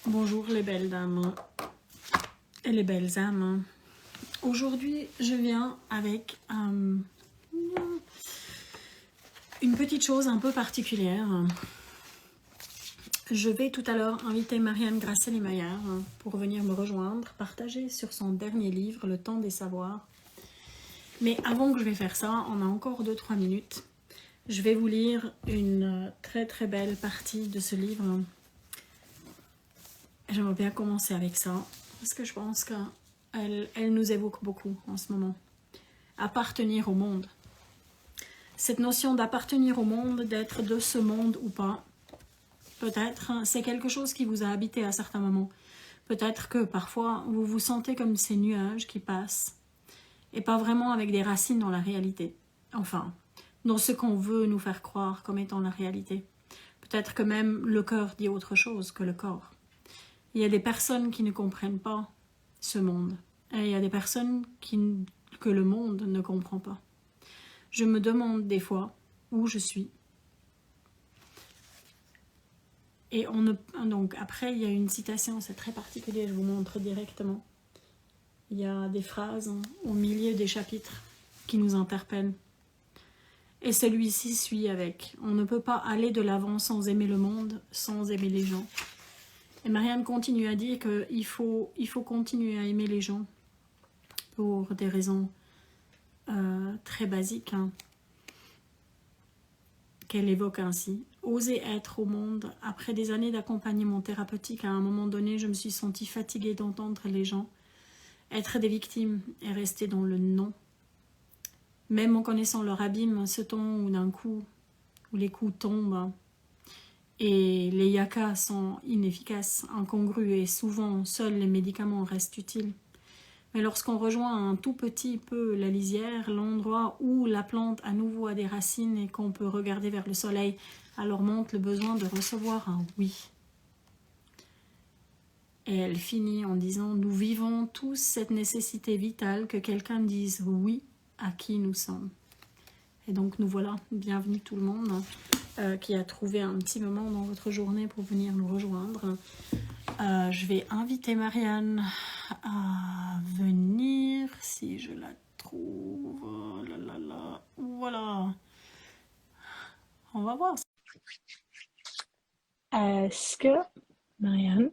Bonjour les belles dames et les belles âmes. Aujourd'hui, je viens avec une petite chose un peu particulière. Je vais tout à l'heure inviter Marianne Grasselli-Maillard pour venir me rejoindre, partager sur son dernier livre, Le temps des savoirs. Mais avant que je vais faire ça, on a encore 2-3 minutes. Je vais vous lire une très très belle partie de ce livre. J'aimerais bien commencer avec ça, parce que je pense qu'elle nous évoque beaucoup en ce moment. Appartenir au monde. Cette notion d'appartenir au monde, d'être de ce monde ou pas, peut-être c'est quelque chose qui vous a habité à certains moments. Peut-être que parfois vous vous sentez comme ces nuages qui passent, et pas vraiment avec des racines dans la réalité. Enfin, dans ce qu'on veut nous faire croire comme étant la réalité. Peut-être que même le cœur dit autre chose que le corps. Il y a des personnes qui ne comprennent pas ce monde. Et il y a des personnes que le monde ne comprend pas. Je me demande des fois où je suis. Et donc après, il y a une citation, c'est très particulier, je vous montre directement. Il y a des phrases au milieu des chapitres qui nous interpellent. Et celui-ci suit avec. On ne peut pas aller de l'avant sans aimer le monde, sans aimer les gens. Et Marianne continue à dire qu'il faut continuer à aimer les gens pour des raisons très basiques qu'elle évoque ainsi. Oser être au monde. Après des années d'accompagnement thérapeutique, à un moment donné, je me suis sentie fatiguée d'entendre les gens être des victimes et rester dans le non. Même en connaissant leur abîme, ce temps où d'un coup, où les coups tombent, et les yakas sont inefficaces, incongrus et souvent seuls les médicaments restent utiles. Mais lorsqu'on rejoint un tout petit peu la lisière, l'endroit où la plante à nouveau a des racines et qu'on peut regarder vers le soleil, alors monte le besoin de recevoir un oui. Et elle finit en disant « Nous vivons tous cette nécessité vitale que quelqu'un dise oui à qui nous sommes. » Et donc nous voilà, bienvenue tout le monde qui a trouvé un petit moment dans votre journée pour venir nous rejoindre. Je vais inviter Marianne à venir, si je la trouve. Oh là là là. Voilà. On va voir. Est-ce que, Marianne,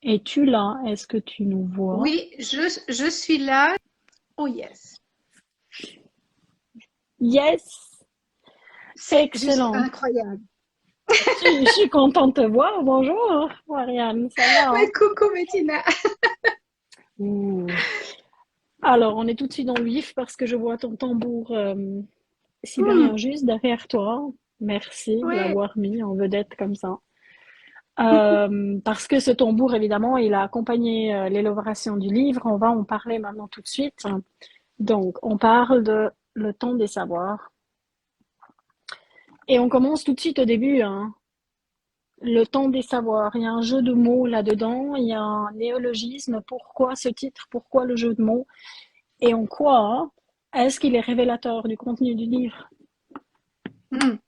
es-tu là? Est-ce que tu nous vois? Oui, je suis là. Oh yes. Yes! C'est juste Excellent. incroyable. Je suis contente de te voir. Bonjour, Marianne, ça va, hein? Ouais, coucou Bettina. Ouh. Alors, on est tout de suite dans le vif parce que je vois ton tambour Hmm, sibérien juste derrière toi. Merci de ouais. l'avoir mis en vedette comme ça. Parce que ce tambour, évidemment, il a accompagné l'élaboration du livre. On va en parler maintenant tout de suite. Donc, on parle de Le temps des savoirs. Et on commence tout de suite au début, hein. Le temps des savoirs. Il y a un jeu de mots là-dedans. Il y a un néologisme. Pourquoi ce titre? Pourquoi le jeu de mots? Et en quoi est-ce qu'il est révélateur du contenu du livre? Hmm.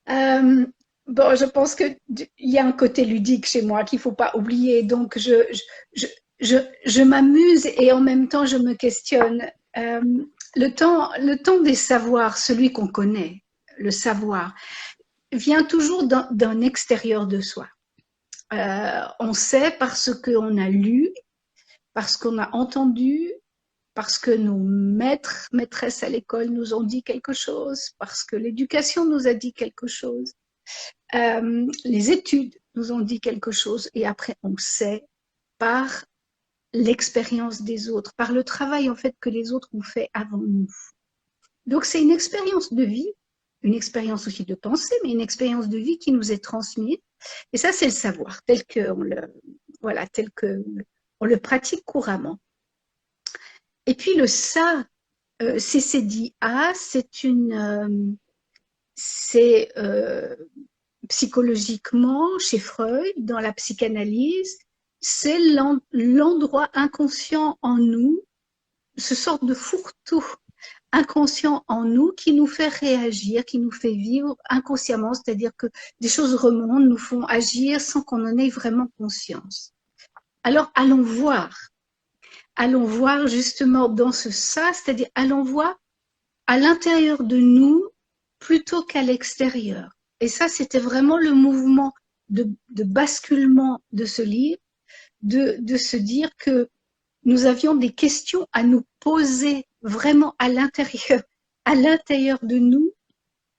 Euh, bon, je pense que il y a un côté ludique chez moi qu'il faut pas oublier. Donc, je, je, je m'amuse et en même temps, je me questionne. Euh, le temps des savoirs, celui qu'on connaît, le savoir, vient toujours d'un extérieur de soi. On sait parce qu'on a lu, parce qu'on a entendu, parce que nos maîtres, maîtresses à l'école nous ont dit quelque chose, parce que l'éducation nous a dit quelque chose, les études nous ont dit quelque chose, et après on sait par l'expérience des autres, par le travail en fait que les autres ont fait avant nous. Donc c'est une expérience de vie, une expérience aussi de pensée, mais une expérience de vie qui nous est transmise. Et ça, c'est le savoir tel que voilà, tel que on le pratique couramment. Et puis le ça, CCDA, c'est psychologiquement chez Freud, dans la psychanalyse, c'est l'endroit inconscient en nous, ce sort de fourre-tout inconscient en nous qui nous fait réagir, qui nous fait vivre inconsciemment, c'est-à-dire que des choses remontent, nous font agir sans qu'on en ait vraiment conscience. Alors allons voir justement dans ce ça, c'est-à-dire allons voir à l'intérieur de nous plutôt qu'à l'extérieur. Et ça, c'était vraiment le mouvement de basculement de ce livre, de se dire que nous avions des questions à nous poser vraiment à l'intérieur de nous.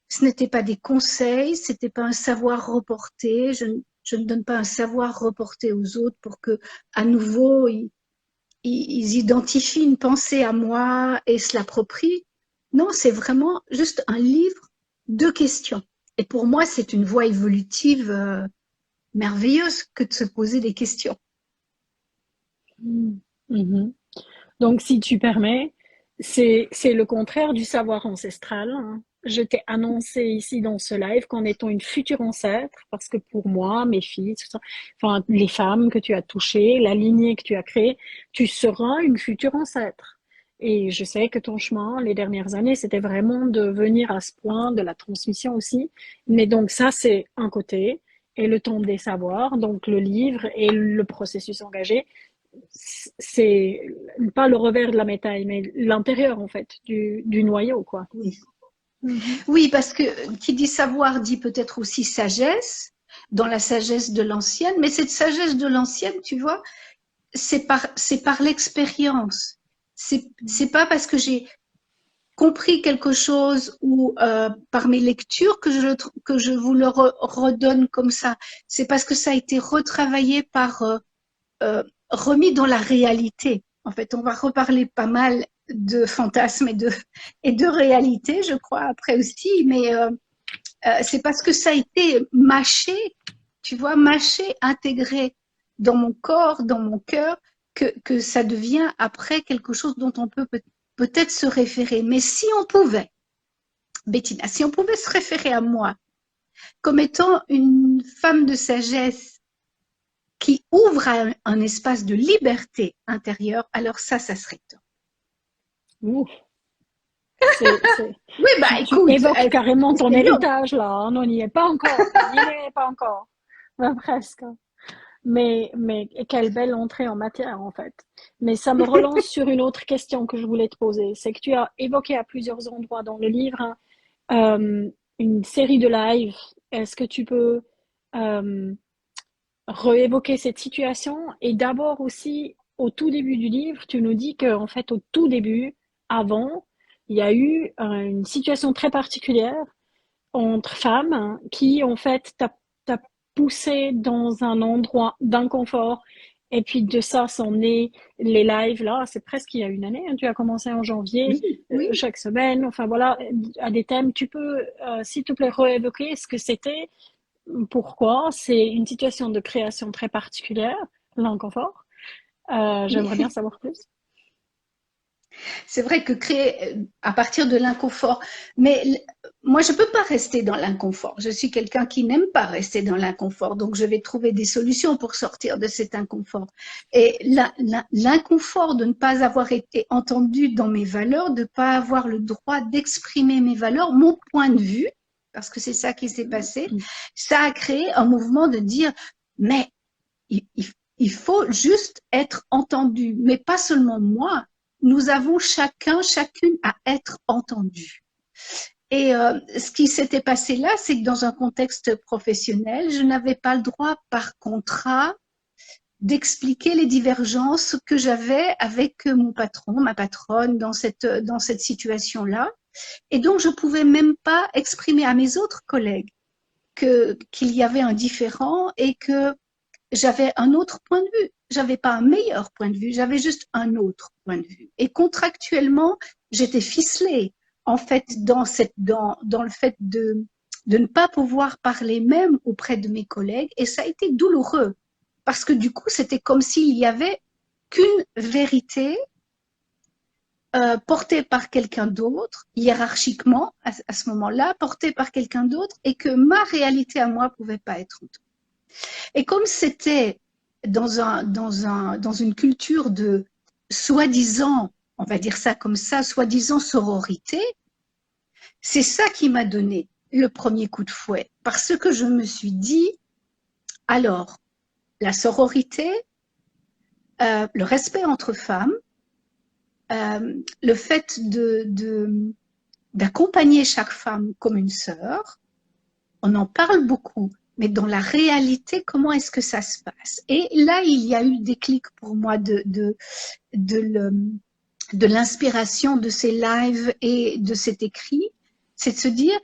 Ce n'était pas des conseils, c'était pas un savoir reporté. Je ne donne pas un savoir reporté aux autres pour que, à nouveau, ils identifient une pensée à moi et se l'approprient. Non, c'est vraiment juste un livre de questions. Et pour moi, c'est une voie évolutive merveilleuse que de se poser des questions. Mhm. Donc, si tu permets, c'est le contraire du savoir ancestral, hein. Je t'ai annoncé ici dans ce live qu'en étant une future ancêtre, parce que pour moi, mes filles, tout ça, enfin, les femmes que tu as touchées, la lignée que tu as créée, tu seras une future ancêtre. Et je sais que ton chemin, les dernières années, c'était vraiment de venir à ce point de la transmission aussi. Mais donc ça, c'est un côté. Et le temps des savoirs, donc le livre et le processus engagé, c'est pas le revers de la médaille, mais l'intérieur en fait du noyau, quoi. Oui. Mhm. Oui, parce que qui dit savoir dit peut-être aussi sagesse, dans la sagesse de l'ancienne, mais cette sagesse de l'ancienne, tu vois, c'est par l'expérience. C'est pas parce que j'ai compris quelque chose ou par mes lectures que je vous le redonne comme ça. C'est parce que ça a été retravaillé remis dans la réalité. En fait, on va reparler pas mal de fantasmes et de réalité, je crois, après aussi, mais c'est parce que ça a été mâché, tu vois, mâché, intégré dans mon corps, dans mon cœur, que ça devient après quelque chose dont on peut-être se référer. Mais si on pouvait, Bettina, si on pouvait se référer à moi comme étant une femme de sagesse qui ouvre un espace de liberté intérieure, alors ça serait top. Ouh, Oui, bah tu écoute, évoques carrément ton essayons. héritage là, hein. On n'y est pas encore, on n'y est pas encore. Ben, presque. Mais quelle belle entrée en matière en fait. Mais ça me relance sur une autre question que je voulais te poser. C'est que tu as évoqué à plusieurs endroits dans le livre, hein, une série de lives. Est-ce que tu peux euh, réévoquer cette situation? Et d'abord aussi, au tout début du livre, tu nous dis que en fait, au tout début, avant, il y a eu une situation très particulière entre femmes, hein, qui en fait t'a poussé dans un endroit d'inconfort. Et puis de ça sont nés les lives là, c'est presque il y a une année, hein. Tu as commencé en janvier, Oui, oui. chaque semaine, enfin voilà, à des thèmes. Tu peux, s'il te plaît, réévoquer ce que c'était, pourquoi? C'est une situation de création très particulière, l'inconfort. J'aimerais bien savoir plus. C'est vrai que créer à partir de l'inconfort, mais moi je peux pas rester dans l'inconfort. Je suis quelqu'un qui n'aime pas rester dans l'inconfort, donc je vais trouver des solutions pour sortir de cet inconfort. Et l'inconfort de ne pas avoir été entendu dans mes valeurs, de ne pas avoir le droit d'exprimer mes valeurs, mon point de vue, parce que c'est ça qui s'est passé, ça a créé un mouvement de dire, mais il, il faut juste être entendu, mais pas seulement moi. Nous avons chacune à être entendu. Et ce qui s'était passé là, c'est que dans un contexte professionnel, je n'avais pas le droit par contrat d'expliquer les divergences que j'avais avec mon patron, ma patronne dans cette situation-là. Et donc, je pouvais même pas exprimer à mes autres collègues qu'il y avait un différend et que j'avais un autre point de vue. J'avais pas un meilleur point de vue, j'avais juste un autre point de vue. Et contractuellement, j'étais ficelée, en fait, dans le fait de ne pas pouvoir parler même auprès de mes collègues. Et ça a été douloureux. Parce que du coup, c'était comme s'il y avait qu'une vérité portée par quelqu'un d'autre, hiérarchiquement, à ce moment-là, portée par quelqu'un d'autre, et que ma réalité à moi pouvait pas être entendue. Et comme c'était dans une culture de soi-disant on va dire ça comme ça, soi-disant sororité, c'est ça qui m'a donné le premier coup de fouet. Parce que je me suis dit, alors, la sororité, le respect entre femmes, le fait d'accompagner chaque femme comme une sœur, on en parle beaucoup, mais dans la réalité, comment est-ce que ça se passe? Et là, il y a eu des clics pour moi de l'inspiration de ces lives et de cet écrit, c'est de se dire,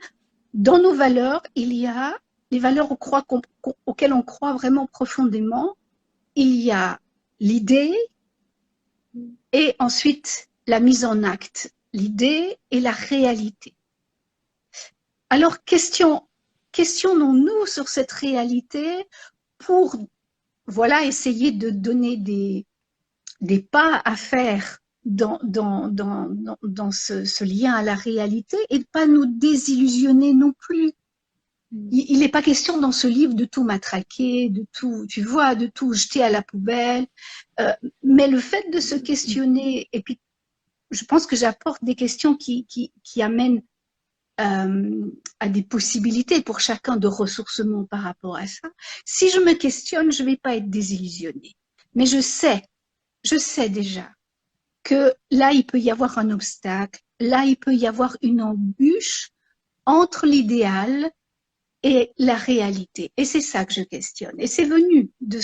dans nos valeurs, il y a les valeurs auxquelles on croit vraiment profondément, il y a l'idée et ensuite la mise en acte, l'idée et la réalité. Alors, questionnons-nous sur cette réalité pour, voilà, essayer de donner des pas à faire dans ce lien à la réalité et de pas nous désillusionner non plus. Il n'est pas question dans ce livre de tout matraquer, de tout, tu vois, de tout jeter à la poubelle. Mais le fait de se questionner, et puis je pense que j'apporte des questions qui amènent à des possibilités pour chacun de ressourcement par rapport à ça. Si je me questionne, je ne vais pas être désillusionnée. Mais je sais déjà que là, il peut y avoir un obstacle, là, il peut y avoir une embûche entre l'idéal et la réalité. Et c'est ça que je questionne. Et c'est venu de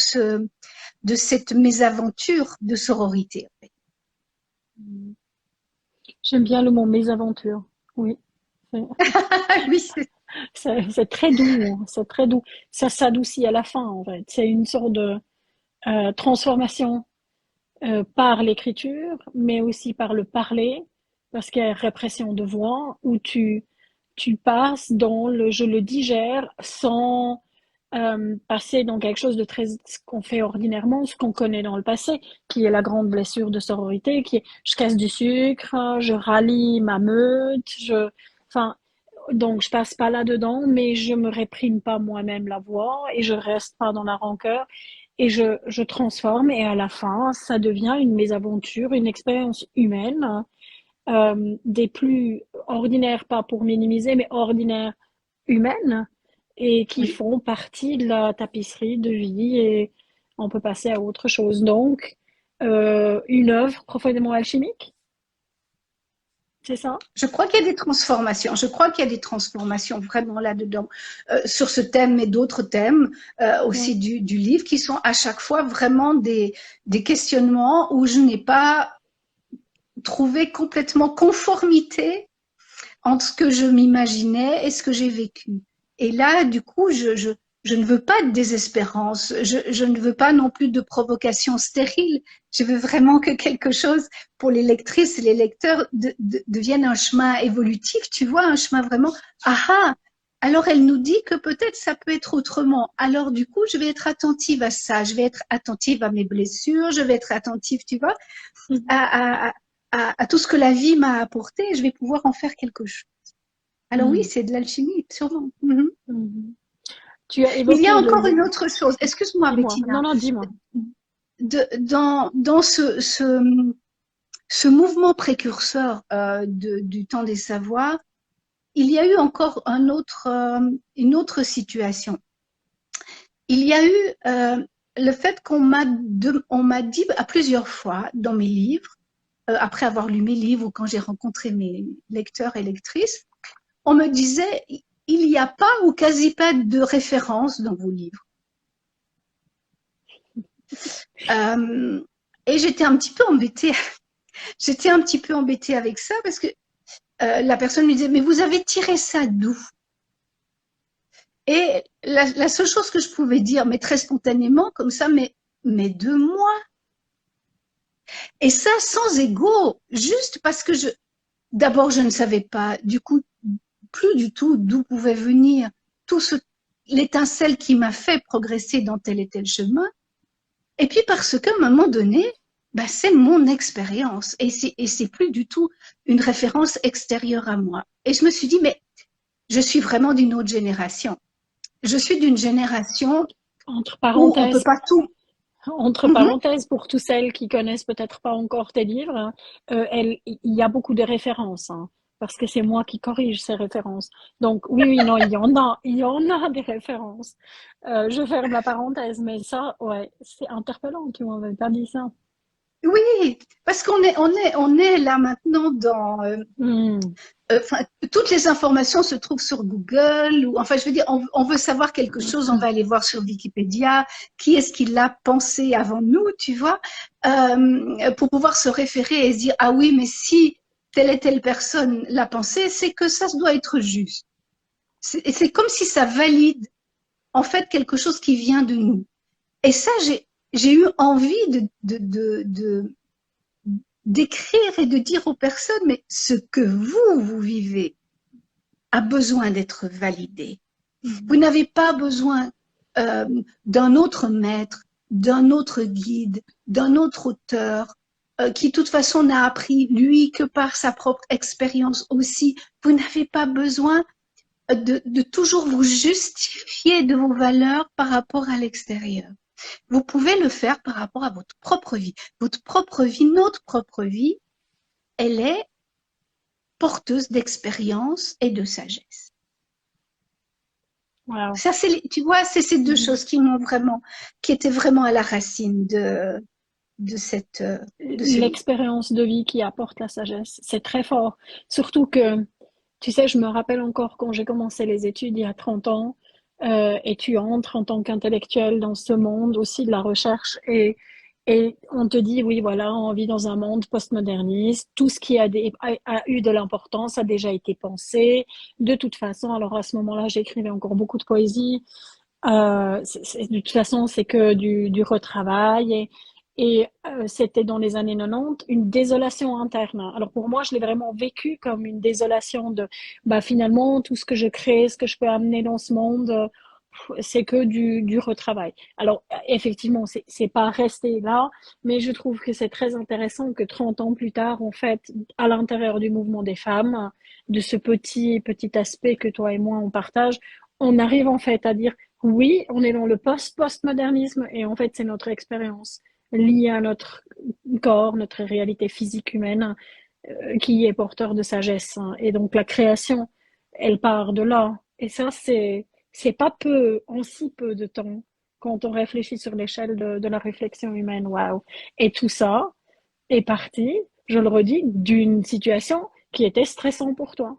cette mésaventure de sororité. J'aime bien le mot mésaventure. Oui. Oui, C'est très doux. Hein. C'est très doux. Ça s'adoucit à la fin, en fait. C'est une sorte de transformation par l'écriture, mais aussi par le parler, parce qu'il y a répression de voix, où tu passes dans le je le digère sans passer dans quelque chose de très ce qu'on fait ordinairement, ce qu'on connaît dans le passé, qui est la grande blessure de sororité, qui est je casse du sucre, je rallie ma meute, enfin, donc je passe pas là-dedans, mais je me réprime pas moi-même la voix et je reste pas dans la rancœur et je transforme et à la fin, ça devient une mésaventure, une expérience humaine, des plus ordinaires, pas pour minimiser, mais ordinaires humaines et qui oui. font partie de la tapisserie de vie et on peut passer à autre chose. Donc, une œuvre profondément alchimique, c'est ça? Je crois qu'il y a des transformations. Je crois qu'il y a des transformations vraiment là-dedans sur ce thème et d'autres thèmes Oui. aussi du livre qui sont à chaque fois vraiment des questionnements où je n'ai pas trouvé complètement conformité entre ce que je m'imaginais et ce que j'ai vécu. Et là, du coup, je ne veux pas de désespérance, je ne veux pas non plus de provocation stérile. Je veux vraiment que quelque chose pour les lectrices et les lecteurs devienne un chemin évolutif, tu vois, un chemin vraiment, ah, alors elle nous dit que peut-être ça peut être autrement. Alors du coup, je vais être attentive à ça, je vais être attentive à mes blessures, je vais être attentive, tu vois, à, à tout ce que la vie m'a apporté, je vais pouvoir en faire quelque chose. Alors oui, Mm. c'est de l'alchimie, sûrement. Mhm. Mm. Tu as Il y a évoqué encore une autre chose. Excuse-moi, dis-moi. Bettina. Non, non, dis-moi. Dans ce mouvement précurseur du temps des savoirs, il y a eu encore une autre situation. Il y a eu le fait on m'a dit à plusieurs fois dans mes livres, après avoir lu mes livres ou quand j'ai rencontré mes lecteurs et lectrices, on me disait il n'y a pas ou quasi pas de référence dans vos livres. Et j'étais un petit peu embêtée. J'étais un petit peu embêtée avec ça parce que la personne me disait mais vous avez tiré ça d'où? Et la seule chose que je pouvais dire, mais très spontanément comme ça, mais de moi. Et ça sans ego, juste parce que d'abord je ne savais pas, du coup plus du tout d'où pouvait venir tout l'étincelle qui m'a fait progresser dans tel et tel chemin. Et puis parce qu'à un moment donné, ben c'est mon expérience et c'est plus du tout une référence extérieure à moi. Et je me suis dit, mais je suis vraiment d'une autre génération. Je suis d'une génération Entre où on peut parenthèses, pas tout. Entre Mhm. parenthèses, pour tous celles qui connaissent peut-être pas encore tes livres, il y a beaucoup de références, hein, parce que c'est moi qui corrige ces références. Donc oui, oui, non, il y en a des références. Je ferme la parenthèse, mais ça, ouais, c'est interpellant, tu m'avais pas dit ça. Oui, parce qu'on est là maintenant dans, Hmm. enfin, toutes les informations se trouvent sur Google ou, enfin, je veux dire, on veut savoir quelque chose, on va aller voir sur Wikipédia, qui est-ce qui l'a pensé avant nous, tu vois, pour pouvoir se référer et se dire, ah oui, mais si telle et telle personne l'a pensé, c'est que ça doit être juste. C'est comme si ça valide, en fait, quelque chose qui vient de nous. Et ça, j'ai eu envie d'écrire et de dire aux personnes, mais ce que vous vivez a besoin d'être validé. Vous Hmm. n'avez pas besoin euh, d'un autre maître, d'un autre guide, d'un autre auteur qui, de toute façon, n'a appris, lui, que par sa propre expérience aussi. Vous n'avez pas besoin de toujours vous justifier de vos valeurs par rapport à l'extérieur. Vous pouvez le faire par rapport à votre propre vie. Votre propre vie, notre propre vie, elle est porteuse d'expérience et de sagesse. Wow. Ça, tu vois, c'est ces deux Mhm. choses qui étaient vraiment à la racine de cette, de ce livre. L'expérience de vie qui apporte la sagesse, c'est très fort. Surtout que, tu sais, je me rappelle encore quand j'ai commencé les études il y a 30 ans, et tu entres en tant qu'intellectuel dans ce monde aussi de la recherche et on te dit, oui, voilà, on vit dans un monde postmoderniste, tout ce qui a eu de l'importance a déjà été pensé. De toute façon, alors à ce moment-là, j'écrivais encore beaucoup de poésie. De toute façon, c'est que du retravail et c'était dans les années 90 une désolation interne. Alors pour moi, je l'ai vraiment vécu comme une désolation de bah finalement tout ce que je crée, ce que je peux amener dans ce monde, c'est que du retravail. Alors effectivement, c'est pas resté là, mais je trouve que c'est très intéressant que 30 ans plus tard, en fait, à l'intérieur du mouvement des femmes, de ce petit aspect que toi et moi on partage, on arrive en fait à dire oui, on est dans le postmodernisme et en fait, c'est notre expérience liée à notre corps, notre réalité physique humaine qui est porteur de sagesse, hein. Et donc, la création, elle part de là. Et ça, c'est pas peu, en si peu de temps, quand on réfléchit sur l'échelle de la réflexion humaine. Waouh! Et tout ça est parti, je le redis, d'une situation qui était stressante pour toi. Mhm.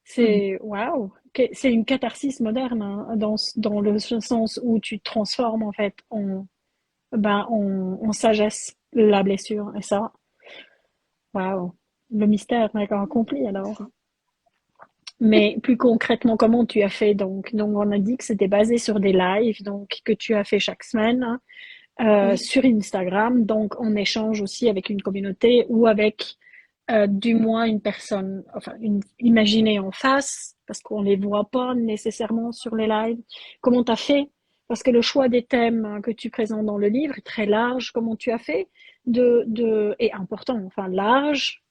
C'est waouh, c'est une catharsis moderne, hein, dans le sens où tu transformes en fait en sagesse la blessure et ça, waouh, le mystère n'est pas accompli alors. Mais plus concrètement, comment tu as fait donc on a dit que c'était basé sur des lives donc que tu as fait chaque semaine, hein, Oui. sur Instagram, donc on échange aussi avec une communauté ou avec du moins une personne, enfin, imaginée en face, parce qu'on les voit pas nécessairement sur les lives. Comment tu as fait? Parce que le choix des thèmes, hein, que tu présentes dans le livre est très large. Comment tu as fait et important, enfin large,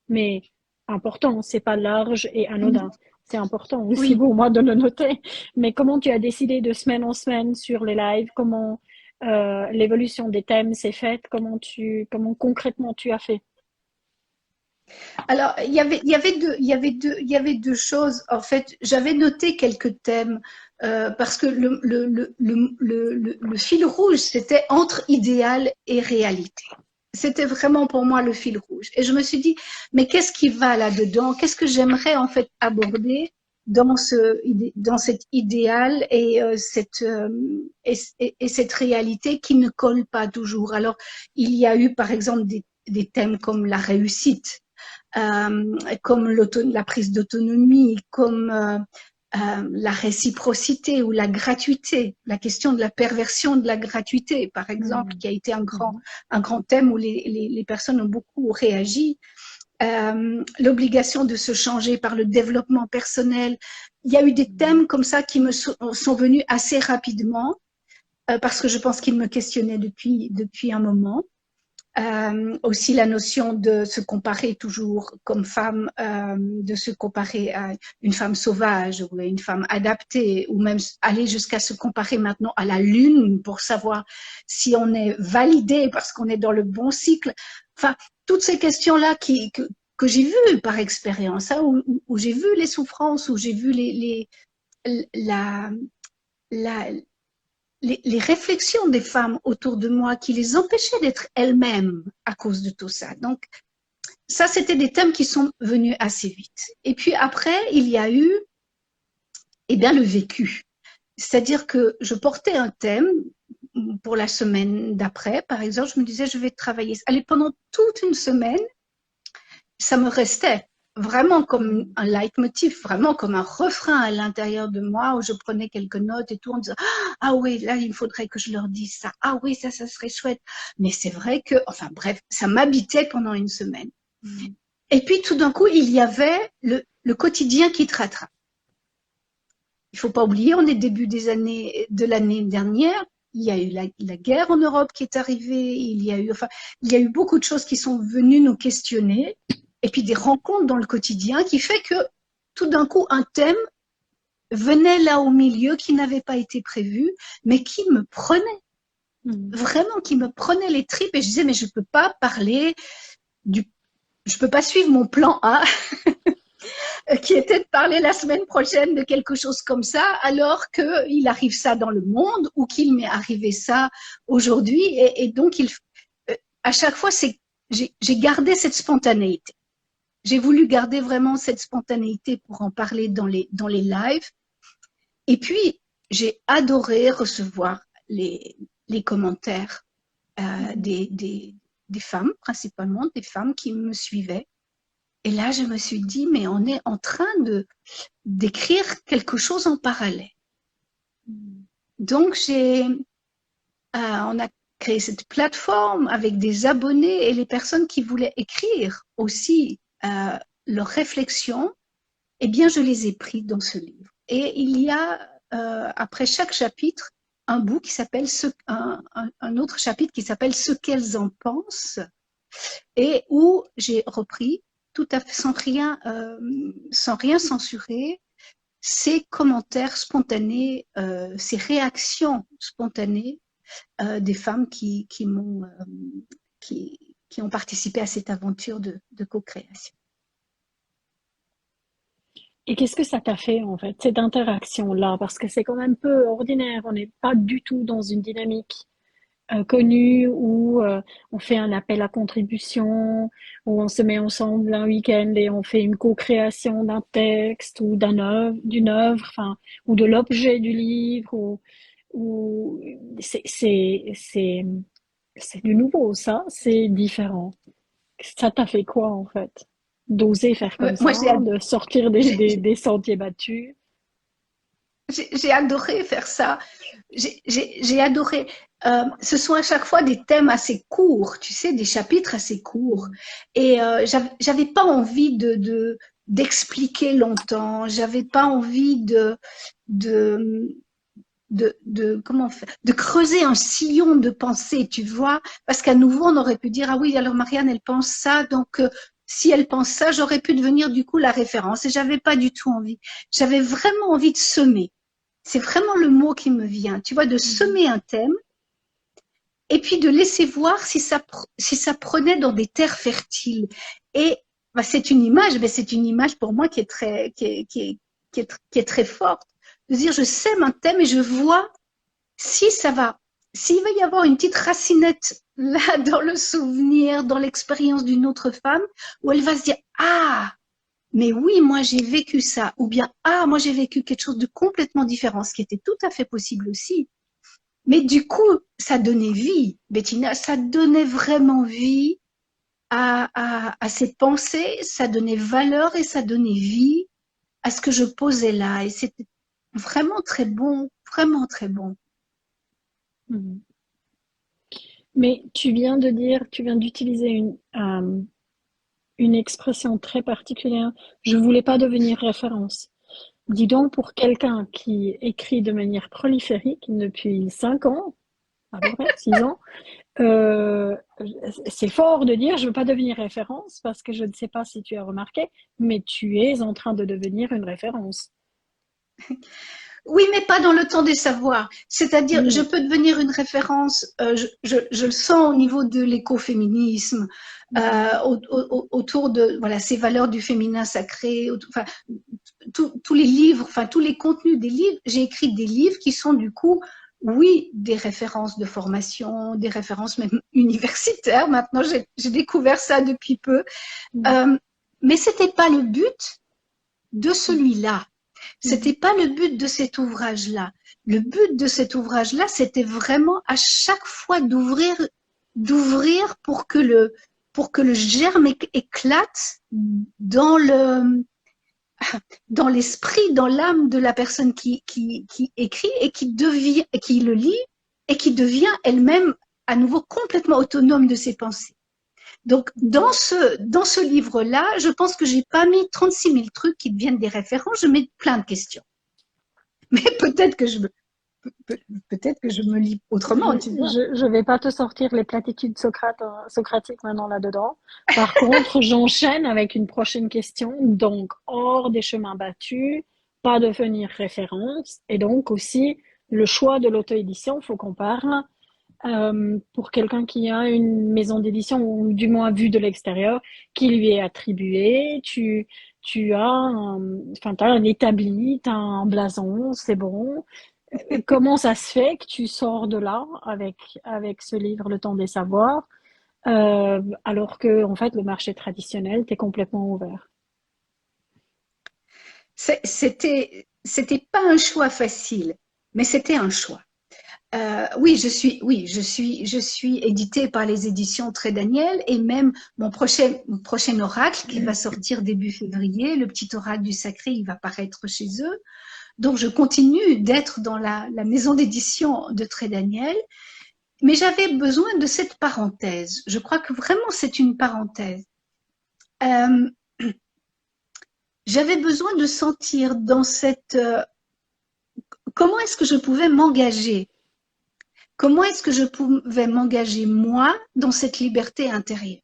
mais important. C'est pas large et Mhm. anodin. C'est important aussi Oui. pour moi de le noter. Mais comment tu as décidé de semaine en semaine sur les lives? Comment l'évolution des thèmes s'est faite? Comment concrètement tu as fait? Alors, il y avait deux choses. En fait, j'avais noté quelques thèmes parce que le fil rouge, c'était entre idéal et réalité. C'était vraiment pour moi le fil rouge. Et je me suis dit, mais qu'est-ce qui va là-dedans? Qu'est-ce que j'aimerais en fait aborder dans cet idéal et et cette réalité qui ne colle pas toujours. Alors, il y a eu par exemple des thèmes comme la réussite, comme la prise d'autonomie, comme la réciprocité ou la gratuité, la question de la perversion de la gratuité, par exemple, Mhm. qui a été Mhm. un grand thème où les personnes ont beaucoup réagi. L'obligation de se changer par le développement personnel. Il y a eu des thèmes comme ça qui me sont venus assez rapidement parce que je pense qu'ils me questionnaient depuis un moment. Aussi la notion de se comparer toujours comme femme, de se comparer à une femme sauvage ou à une femme adaptée, ou même aller jusqu'à se comparer maintenant à la lune pour savoir si on est validé parce qu'on est dans le bon cycle. Enfin, toutes ces questions-là que j'ai vues par expérience, hein, où j'ai vu les souffrances, où j'ai vu la, la, les réflexions des femmes autour de moi qui les empêchaient d'être elles-mêmes à cause de tout ça. Donc, ça, c'était des thèmes qui sont venus assez vite. Et puis après, il y a eu, eh bien, le vécu. C'est-à-dire que je portais un thème pour la semaine d'après. Par exemple, je me disais, je vais travailler. Allez, pendant toute une semaine, ça me restait vraiment comme un leitmotiv, vraiment comme un refrain à l'intérieur de moi où je prenais quelques notes et tout en disant ah oui, là il faudrait que je leur dise ça, ah oui, ça serait chouette. Mais c'est vrai que, enfin bref, ça m'habitait pendant une semaine. Et puis tout d'un coup, il y avait le quotidien qui te rattrape. Il faut pas oublier, on est début de l'année dernière. Il y a eu la guerre en Europe qui est arrivée. Il y a eu beaucoup de choses qui sont venues nous questionner. Et puis des rencontres dans le quotidien qui fait que tout d'un coup, un thème venait là au milieu qui n'avait pas été prévu, mais qui me prenait. Vraiment, qui me prenait les tripes. Et je disais, mais je peux pas parler je peux pas suivre mon plan A. Qui était de parler la semaine prochaine de quelque chose comme ça, alors qu'il arrive ça dans le monde ou qu'il m'est arrivé ça aujourd'hui. Et donc, à chaque fois, j'ai gardé cette spontanéité. J'ai voulu garder vraiment cette spontanéité pour en parler dans les lives. Et puis, j'ai adoré recevoir les commentaires des femmes, principalement des femmes qui me suivaient. Et là, je me suis dit, mais on est en train d'écrire quelque chose en parallèle. Donc, on a créé cette plateforme avec des abonnés et les personnes qui voulaient écrire aussi leurs réflexions. Eh bien, je les ai pris dans ce livre. Et il y a, après chaque chapitre, un bout qui s'appelle un autre chapitre qui s'appelle Ce qu'elles en pensent, et où j'ai repris tout à fait sans rien censurer, ces commentaires spontanés, ces réactions spontanées des femmes qui ont participé à cette aventure de co-création. Et qu'est-ce que ça t'a fait en fait, cette interaction-là? Parce que c'est quand même peu ordinaire, on n'est pas du tout dans une dynamique connue où on fait un appel à contribution, où on se met ensemble un week-end et on fait une co-création d'un texte ou d'une œuvre, enfin, ou de l'objet du livre, ou c'est du nouveau, ça, c'est différent. Ça t'a fait quoi en fait? D'oser faire comme Moi, ça, de sortir des sentiers battus. j'ai adoré faire ça. J'ai adoré. Ce sont à chaque fois des thèmes assez courts, tu sais, des chapitres assez courts. Et j'avais pas envie d'expliquer longtemps. J'avais pas envie comment faire, de creuser un sillon de pensée, tu vois, parce qu'à nouveau on aurait pu dire ah oui, alors Marianne elle pense ça, donc si elle pense ça, j'aurais pu devenir du coup la référence, et j'avais pas du tout envie. J'avais vraiment envie de semer. C'est vraiment le mot qui me vient, tu vois, de semer un thème et puis de laisser voir si ça prenait dans des terres fertiles. Et bah, c'est une image, mais c'est une image pour moi qui est très forte. De dire je sème un thème et je vois si ça va, s'il va y avoir une petite racinette là dans le souvenir, dans l'expérience d'une autre femme, où elle va se dire ah, mais oui, moi j'ai vécu ça, ou bien ah, moi j'ai vécu quelque chose de complètement différent, ce qui était tout à fait possible aussi. Mais du coup, ça donnait vie, Bettina, ça donnait vraiment vie à ces pensées, ça donnait valeur et ça donnait vie à ce que je posais là. Et c'était vraiment très bon, vraiment très bon. Mhm. Mais tu viens d'utiliser une expression très particulière. Je voulais pas devenir référence. Dis donc, pour quelqu'un qui écrit de manière proliphérique depuis 5 ans, à peu près 6 ans, Euh, c'est fort de dire, je ne veux pas devenir référence parce que je ne sais pas si tu as remarqué, mais tu es en train de devenir une référence. Oui, mais pas dans le temps des savoirs. C'est-à-dire, je Mm, peux devenir une référence, je le sens au niveau de l'écoféminisme, mm, autour de voilà, ces valeurs du féminin sacré, enfin, tous les livres, enfin, tous les contenus des livres. J'ai écrit des livres qui sont du coup, oui, des références de formation, des références même universitaires. Maintenant, j'ai découvert ça depuis peu. mm, Euh, mais c'était pas le but de mm, celui-là. mm. C'était pas le but de cet ouvrage-là. Le but de cet ouvrage-là, c'était vraiment à chaque fois d'ouvrir pour que le germe éclate dans dans l'esprit, dans l'âme de la personne qui écrit et qui le lit et qui devient elle-même à nouveau complètement autonome de ses pensées. Donc, dans ce livre-là, je pense que j'ai pas mis 36 000 trucs qui deviennent des références, je mets plein de questions. Mais peut-être que je me lis autrement, tu vois. Je vais pas te sortir les platitudes socratiques maintenant là-dedans. Par contre, j'enchaîne avec une prochaine question. Donc, hors des chemins battus, pas devenir référence, et donc aussi le choix de l'auto-édition, faut qu'on parle. Pour quelqu'un qui a une maison d'édition, ou du moins vue de l'extérieur, qui lui est attribuée, tu as enfin, t'as un établi, t'as un blason, c'est bon. Comment ça se fait que tu sors de là avec ce livre, Le temps des savoirs, alors que en fait le marché traditionnel t'est complètement ouvert? C'était pas un choix facile, mais c'était un choix. Je suis éditée par les éditions Très Daniel et même mon prochain oracle qui va sortir début février, le petit oracle du sacré, il va paraître chez eux. Donc je continue d'être dans la maison d'édition de Très Daniel, mais j'avais besoin de cette parenthèse. Je crois que vraiment c'est une parenthèse. Euh, J'avais besoin de sentir dans comment est-ce que je pouvais m'engager. Comment est-ce que je pouvais m'engager, moi, dans cette liberté intérieure?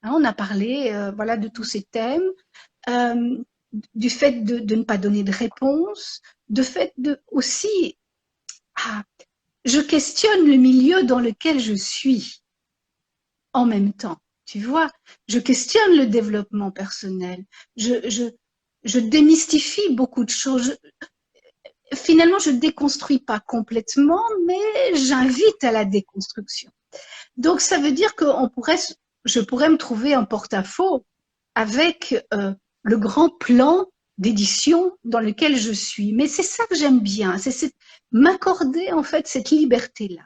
Hein, on a parlé voilà, de tous ces thèmes, euh, du fait de ne pas donner de réponse, de fait de aussi, ah, je questionne le milieu dans lequel je suis en même temps. Tu vois, je questionne le développement personnel, je démystifie beaucoup de choses. Finalement, je ne déconstruis pas complètement, mais j'invite à la déconstruction. Donc, ça veut dire que je pourrais me trouver en porte-à-faux avec le grand plan d'édition dans lequel je suis. Mais c'est ça que j'aime bien, c'est m'accorder en fait cette liberté-là.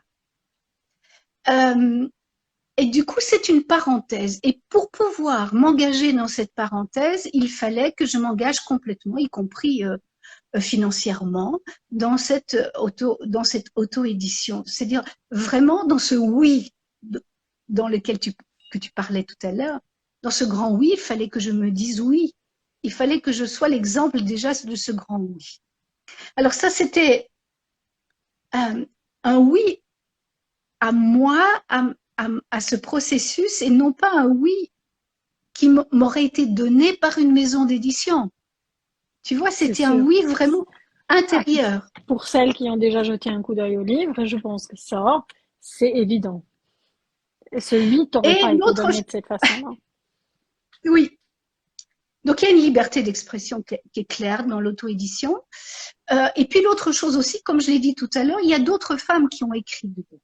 Euh, et du coup, c'est une parenthèse. Et pour pouvoir m'engager dans cette parenthèse, il fallait que je m'engage complètement, y compris financièrement, dans cette auto-édition. C'est-à-dire vraiment dans ce oui dans lequel que tu parlais tout à l'heure, dans ce grand oui, il fallait que je me dise oui. Il fallait que je sois l'exemple déjà de ce grand oui. Alors ça, c'était un oui à moi, à ce processus, et non pas un oui qui m'aurait été donné par une maison d'édition. Tu vois, C'est c'était un sûr. oui vraiment Ah, intérieur. pour celles qui ont déjà jeté un coup d'œil au livre, je pense que ça, c'est évident. Et ce 8 n'aurait Et pas été l'autre, donné de cette façon-là. oui, donc il y a une liberté d'expression qui est claire dans l'auto-édition. Et puis l'autre chose aussi, comme je l'ai dit tout à l'heure, il y a d'autres femmes qui ont écrit dedans.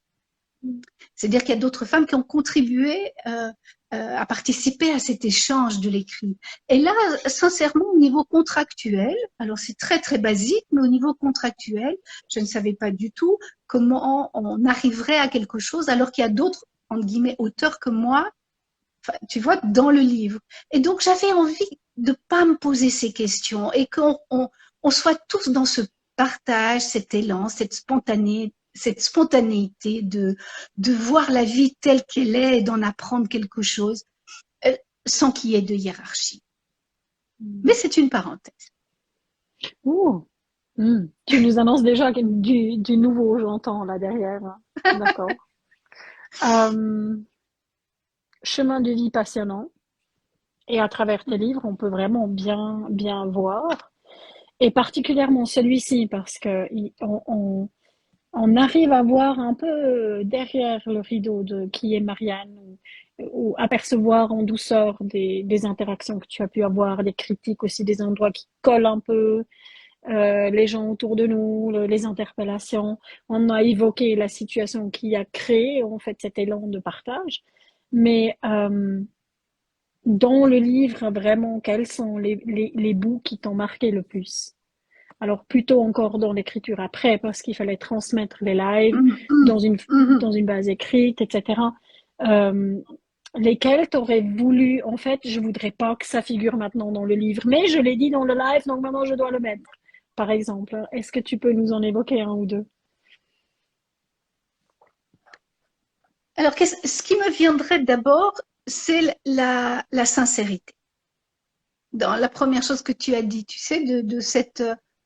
C'est-à-dire qu'il y a d'autres femmes qui ont contribué à participer à cet échange de l'écrit. Et là, sincèrement, au niveau contractuel, alors c'est très très basique, mais au niveau contractuel, je ne savais pas du tout comment on arriverait à quelque chose alors qu'il y a d'autres, entre guillemets, auteurs que moi, tu vois, dans le livre. Et donc j'avais envie de pas me poser ces questions et on soit tous dans ce partage, cet élan, cette spontanéité de voir la vie telle qu'elle est et d'en apprendre quelque chose euh, sans qu'il y ait de hiérarchie. Mais c'est une parenthèse. Ouh. Tu nous annonces déjà du nouveau, j'entends là derrière. D'accord. Chemin de vie passionnant. Et à travers tes livres, on peut vraiment bien voir. Et particulièrement celui-ci, parce que on arrive à voir un peu derrière le rideau de qui est Marianne, ou apercevoir en douceur des interactions que tu as pu avoir, des critiques aussi, des endroits qui collent un peu, les gens autour de nous, les interpellations. On a évoqué la situation qui a créé en fait cet élan de partage, mais dans le livre, vraiment, quels sont les bouts qui t'ont marqué le plus? Alors plutôt encore dans l'écriture après, parce qu'il fallait transmettre les lives dans une base écrite, etc. Euh, Lesquels t'aurais voulu, en fait, je voudrais pas que ça figure maintenant dans le livre, mais je l'ai dit dans le live, donc maintenant je dois le mettre, par exemple. Est-ce que tu peux nous en évoquer un ou deux? Alors, ce qui me viendrait d'abord, c'est la sincérité. Dans la première chose que tu as dit, tu sais, de cette...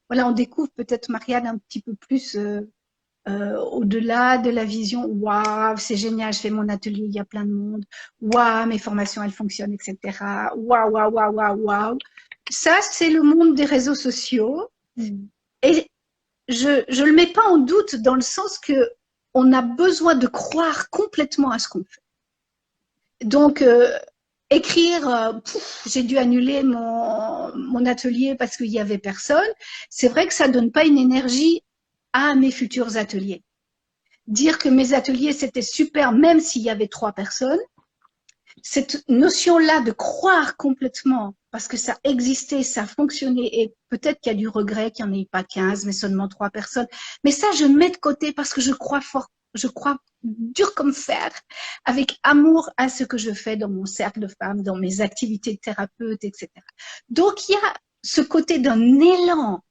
voilà, on découvre peut-être Marianne un petit peu plus au-delà de la vision. Waouh, c'est génial, je fais mon atelier, il y a plein de monde. Waouh, mes formations, elles fonctionnent, etc. Waouh, waouh, waouh, waouh, waouh. Ça, c'est le monde des réseaux sociaux. Et je le mets pas en doute dans le sens que on a besoin de croire complètement à ce qu'on fait. Donc, écrire, j'ai dû annuler mon atelier parce qu'il y avait personne. C'est vrai que ça donne pas une énergie à mes futurs ateliers. Dire que mes ateliers c'était super, même s'il y avait 3 personnes, cette notion-là de croire complètement, parce que ça existait, ça fonctionnait, et peut-être qu'il y a du regret qu'il n'y en ait pas 15, mais seulement 3 personnes. Mais ça, je mets de côté parce que je crois fort, je crois dur comme fer, avec amour à ce que je fais dans mon cercle de femmes, dans mes activités de thérapeute, etc. Donc, il y a ce côté d'un élan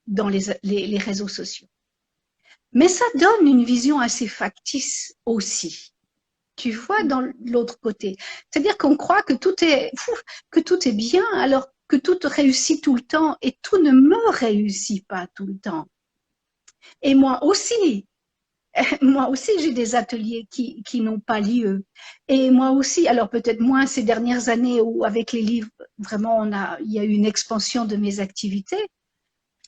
dans les réseaux sociaux. Mais ça donne une vision assez factice aussi. Tu vois, dans l'autre côté. C'est-à-dire qu'on croit que tout est bien, alors que tout réussit tout le temps et tout ne me réussit pas tout le temps. Et moi aussi, j'ai des ateliers qui n'ont pas lieu. Et moi aussi, alors peut-être moins ces dernières années où avec les livres, vraiment, il y a eu une expansion de mes activités.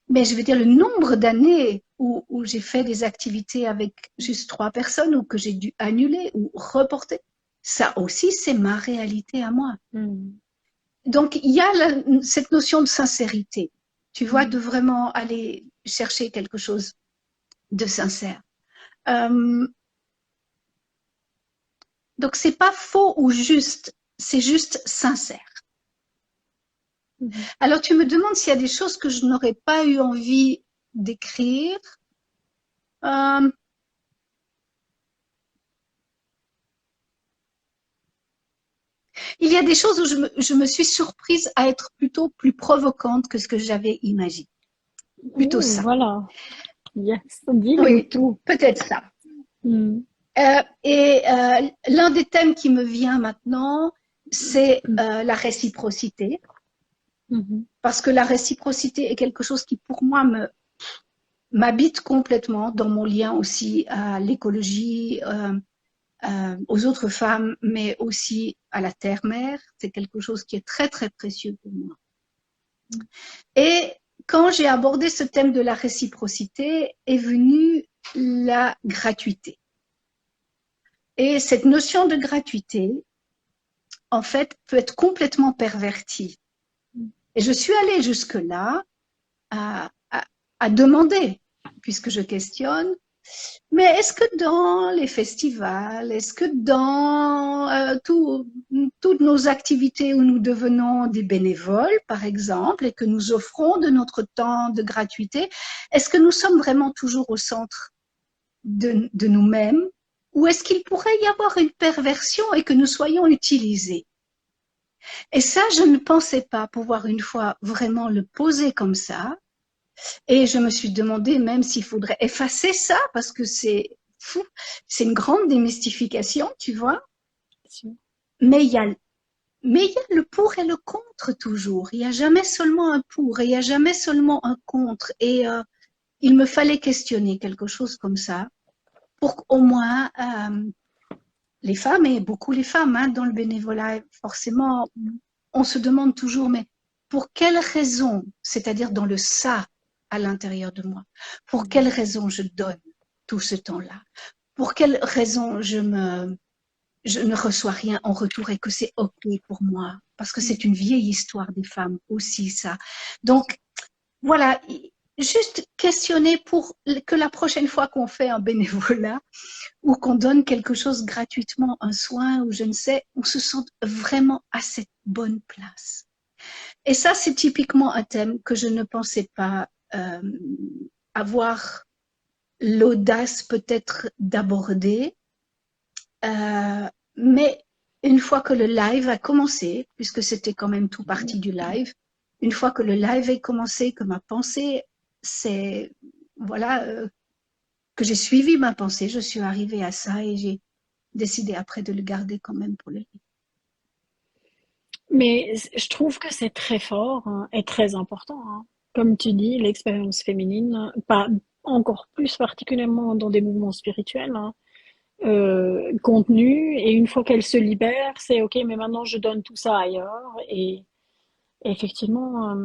Mais je veux dire, le nombre d'années où j'ai fait des activités avec juste 3 personnes ou que j'ai dû annuler ou reporter, ça aussi, c'est ma réalité à moi. Donc, il y a cette notion de sincérité, tu vois, de vraiment aller chercher quelque chose de sincère. Donc, c'est pas faux ou juste, c'est juste sincère. Alors, tu me demandes s'il y a des choses que je n'aurais pas eu envie d'écrire. Il y a des choses où je me suis surprise à être plutôt plus provocante que ce que j'avais imaginé. Plutôt ça. Voilà. Yes. Dis-nous Oui, tout. peut-être ça. L'un des thèmes qui me vient maintenant, c'est la réciprocité. Parce que la réciprocité est quelque chose qui, pour moi, m'habite complètement dans mon lien aussi à l'écologie, aux autres femmes, mais aussi à la terre-mère. C'est quelque chose qui est très, très précieux pour moi. Et quand j'ai abordé ce thème de la réciprocité, est venue la gratuité. Et cette notion de gratuité, en fait, peut être complètement pervertie. Et je suis allée jusque-là à demander, puisque je questionne, mais est-ce que dans les festivals, est-ce que dans toutes nos activités où nous devenons des bénévoles, par exemple, et que nous offrons de notre temps de gratuité, est-ce que nous sommes vraiment toujours au centre de nous-mêmes, ou est-ce qu'il pourrait y avoir une perversion et que nous soyons utilisés? Et ça, je ne pensais pas pouvoir une fois vraiment le poser comme ça. Et je me suis demandé même s'il faudrait effacer ça parce que c'est fou, c'est une grande démystification, tu vois. Mais il y a le pour et le contre toujours. Il n'y a jamais seulement un pour et il n'y a jamais seulement un contre. Et il me fallait questionner quelque chose comme ça pour qu'au moins les femmes, et beaucoup les femmes hein, dans le bénévolat, forcément, on se demande toujours, mais pour quelle raison, c'est-à-dire dans le ça à l'intérieur de moi, pour quelle raison je donne tout ce temps-là? Pour quelle raison je ne reçois rien en retour et que c'est OK pour moi? Parce que c'est une vieille histoire des femmes aussi, ça. Donc, voilà, juste questionner pour que la prochaine fois qu'on fait un bénévolat ou qu'on donne quelque chose gratuitement, un soin ou je ne sais, on se sente vraiment à cette bonne place. Et ça, c'est typiquement un thème que je ne pensais pas avoir l'audace peut-être d'aborder. Mais une fois que le live a commencé, puisque c'était quand même tout parti du live, une fois que le live a commencé, que ma pensée, c'est, voilà, que j'ai suivi ma pensée, je suis arrivée à ça et j'ai décidé après de le garder quand même pour le livre. Mais je trouve que c'est très fort hein, et très important. Hein. Comme tu dis, l'expérience féminine, pas encore plus particulièrement dans des mouvements spirituels, hein, contenus. Et une fois qu'elle se libère, c'est OK, mais maintenant je donne tout ça ailleurs. Et effectivement,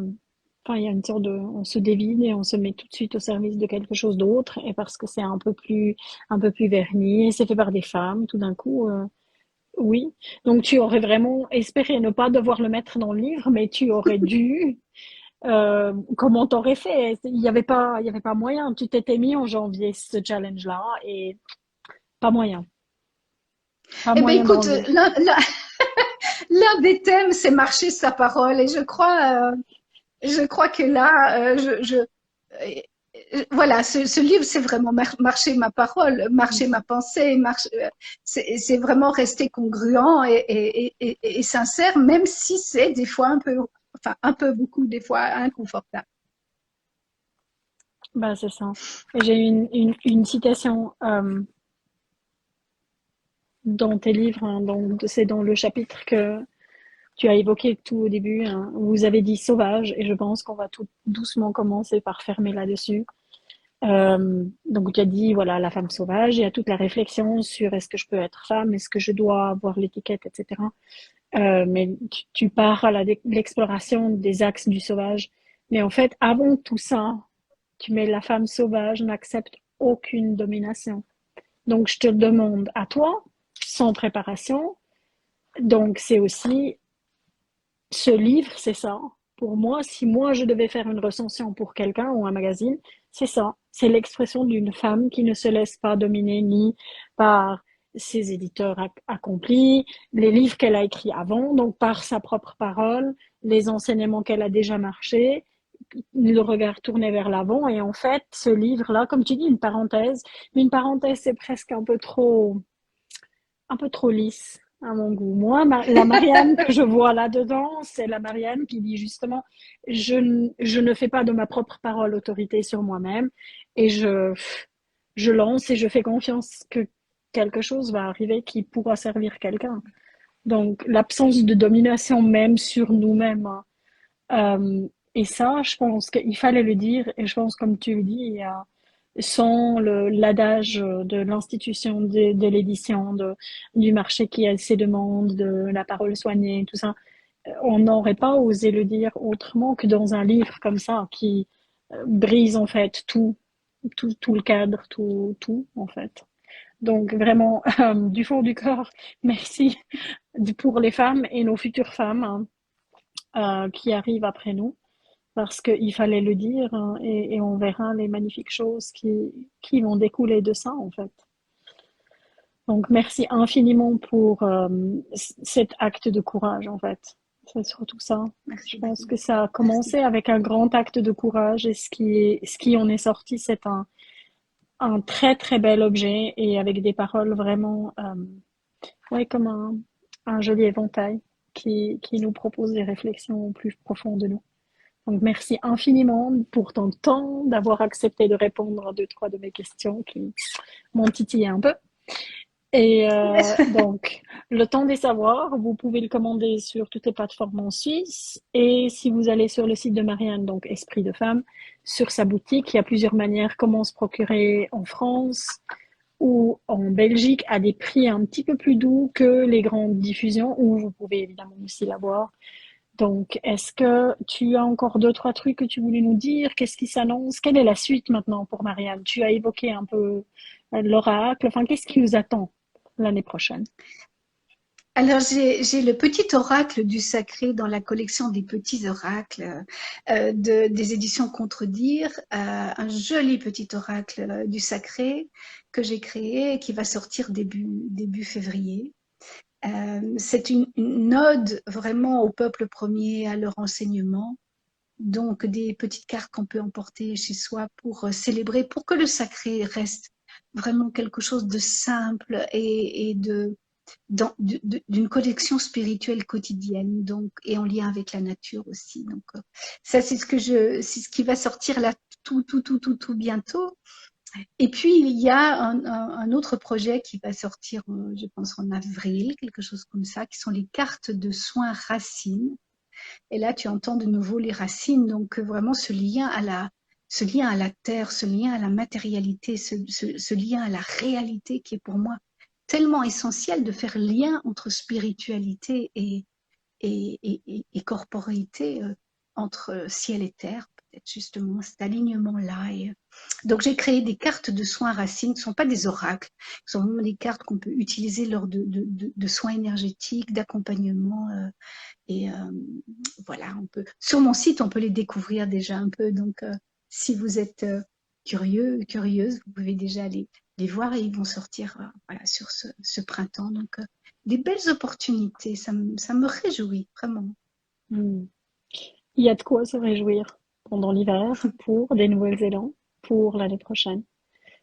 enfin, il y a une sorte de, on se dévide et on se met tout de suite au service de quelque chose d'autre. Et parce que c'est un peu plus verni, et c'est fait par des femmes, tout d'un coup. Oui, donc tu aurais vraiment espéré ne pas devoir le mettre dans le livre, mais tu aurais dû. Comment t'aurais fait? Il y avait pas moyen. Tu t'étais mis en janvier ce challenge-là et pas moyen, pas Eh bien, moyen écoute, d'enlever. l'un des thèmes, c'est marcher sa parole. Et je crois que là, voilà, ce livre, c'est vraiment marcher ma parole, marcher ma pensée, c'est vraiment rester congruent et sincère, même si c'est des fois un peu, enfin un peu beaucoup, des fois inconfortable. Bah c'est ça. Et j'ai une citation dans tes livres, hein, donc c'est dans le chapitre que tu as évoqué tout au début, hein, où vous avez dit sauvage, et je pense qu'on va tout doucement commencer par fermer là-dessus. Donc tu as dit voilà la femme sauvage, il y a toute la réflexion sur est-ce que je peux être femme, est-ce que je dois avoir l'étiquette, etc. Mais tu pars à l'exploration des axes du sauvage. Mais en fait, avant tout ça, tu mets la femme sauvage n'accepte aucune domination. Donc je te demande à toi, sans préparation. Donc c'est aussi ce livre, c'est ça. Pour moi, si moi je devais faire une recension pour quelqu'un ou un magazine, c'est ça. C'est l'expression d'une femme qui ne se laisse pas dominer ni par ses éditeurs accomplis, les livres qu'elle a écrits avant, donc par sa propre parole, les enseignements qu'elle a déjà marché, le regard tourné vers l'avant. Et en fait, ce livre-là, comme tu dis, une parenthèse, mais une parenthèse, c'est presque un peu trop lisse à mon goût. Moi, la Marianne que je vois là-dedans, c'est la Marianne qui dit justement, je ne fais pas de ma propre parole autorité sur moi-même et je lance et je fais confiance que quelque chose va arriver qui pourra servir quelqu'un. Donc, l'absence de domination même sur nous-mêmes. Hein. Et ça, je pense qu'il fallait le dire. Et je pense, comme tu le dis, il y a, sans l'adage de l'institution de l'édition, du marché qui a ses demandes, de la parole soignée, tout ça, on n'aurait pas osé le dire autrement que dans un livre comme ça qui brise en fait tout le cadre, tout en fait. Donc vraiment, du fond du corps, merci pour les femmes et nos futures femmes qui arrivent après nous parce qu'il fallait le dire hein, et on verra les magnifiques choses qui vont découler de ça en fait. Donc merci infiniment pour cet acte de courage en fait. C'est surtout ça. Je Merci pense beaucoup. que ça a Merci. commencé avec un grand acte de courage et ce qui en est sorti, c'est un très très bel objet et avec des paroles vraiment, ouais, comme un joli éventail qui nous propose des réflexions plus profondes de nous. Donc, merci infiniment pour ton temps, d'avoir accepté de répondre à deux, trois de mes questions qui m'ont titillé un peu. Et donc, le temps des savoirs, vous pouvez le commander sur toutes les plateformes en Suisse. Et si vous allez sur le site de Marianne, donc Esprit de Femme, sur sa boutique, il y a plusieurs manières comment se procurer en France. ou en Belgique à des prix un petit peu plus doux que les grandes diffusions, où vous pouvez évidemment aussi l'avoir. Donc, est-ce que tu as encore deux, trois trucs que tu voulais nous dire? Qu'est-ce qui s'annonce? Quelle est la suite maintenant pour Marianne? Tu as évoqué un peu l'oracle. Enfin, qu'est-ce qui nous attend l'année prochaine? Alors, j'ai le petit oracle du sacré dans la collection des petits oracles des éditions Contredire, un joli petit oracle du sacré que j'ai créé et qui va sortir début février. C'est une ode vraiment au peuple premier, à leur enseignement. Donc, des petites cartes qu'on peut emporter chez soi pour célébrer, pour que le sacré reste vraiment quelque chose de simple et d'une connexion spirituelle quotidienne, donc, et en lien avec la nature aussi. Donc, ça, c'est ce qui va sortir là tout bientôt. Et puis, il y a un autre projet qui va sortir, je pense, en avril, quelque chose comme ça, qui sont les cartes de soins racines. Et là, tu entends de nouveau les racines, donc vraiment ce lien à la terre, ce lien à la matérialité, ce lien à la réalité qui est pour moi tellement essentiel de faire lien entre spiritualité et corporéité, entre ciel et terre, peut-être justement cet alignement-là. Donc j'ai créé des cartes de soins racines, ce ne sont pas des oracles, ce sont vraiment des cartes qu'on peut utiliser lors de soins énergétiques, d'accompagnement. Et voilà, sur mon site, on peut les découvrir déjà un peu. Donc, si vous êtes curieuse, vous pouvez déjà les voir et ils vont sortir voilà, sur ce printemps. Donc, des belles opportunités, ça me réjouit vraiment. Hmm. Il y a de quoi se réjouir pendant l'hiver pour des nouvelles élans pour l'année prochaine.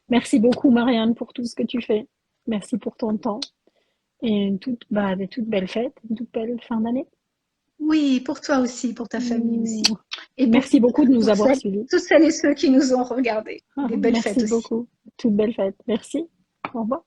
Merci beaucoup, Marianne, pour tout ce que tu fais. Merci pour ton temps et des toutes belles fêtes, une toute belle fin d'année. Oui, pour toi aussi, pour ta famille Hmm. aussi. Et Merci beaucoup de nous avoir suivis. tous celles et ceux qui nous ont regardés. Des belles fêtes Merci aussi. beaucoup. Toute belle fête. Merci. Au revoir.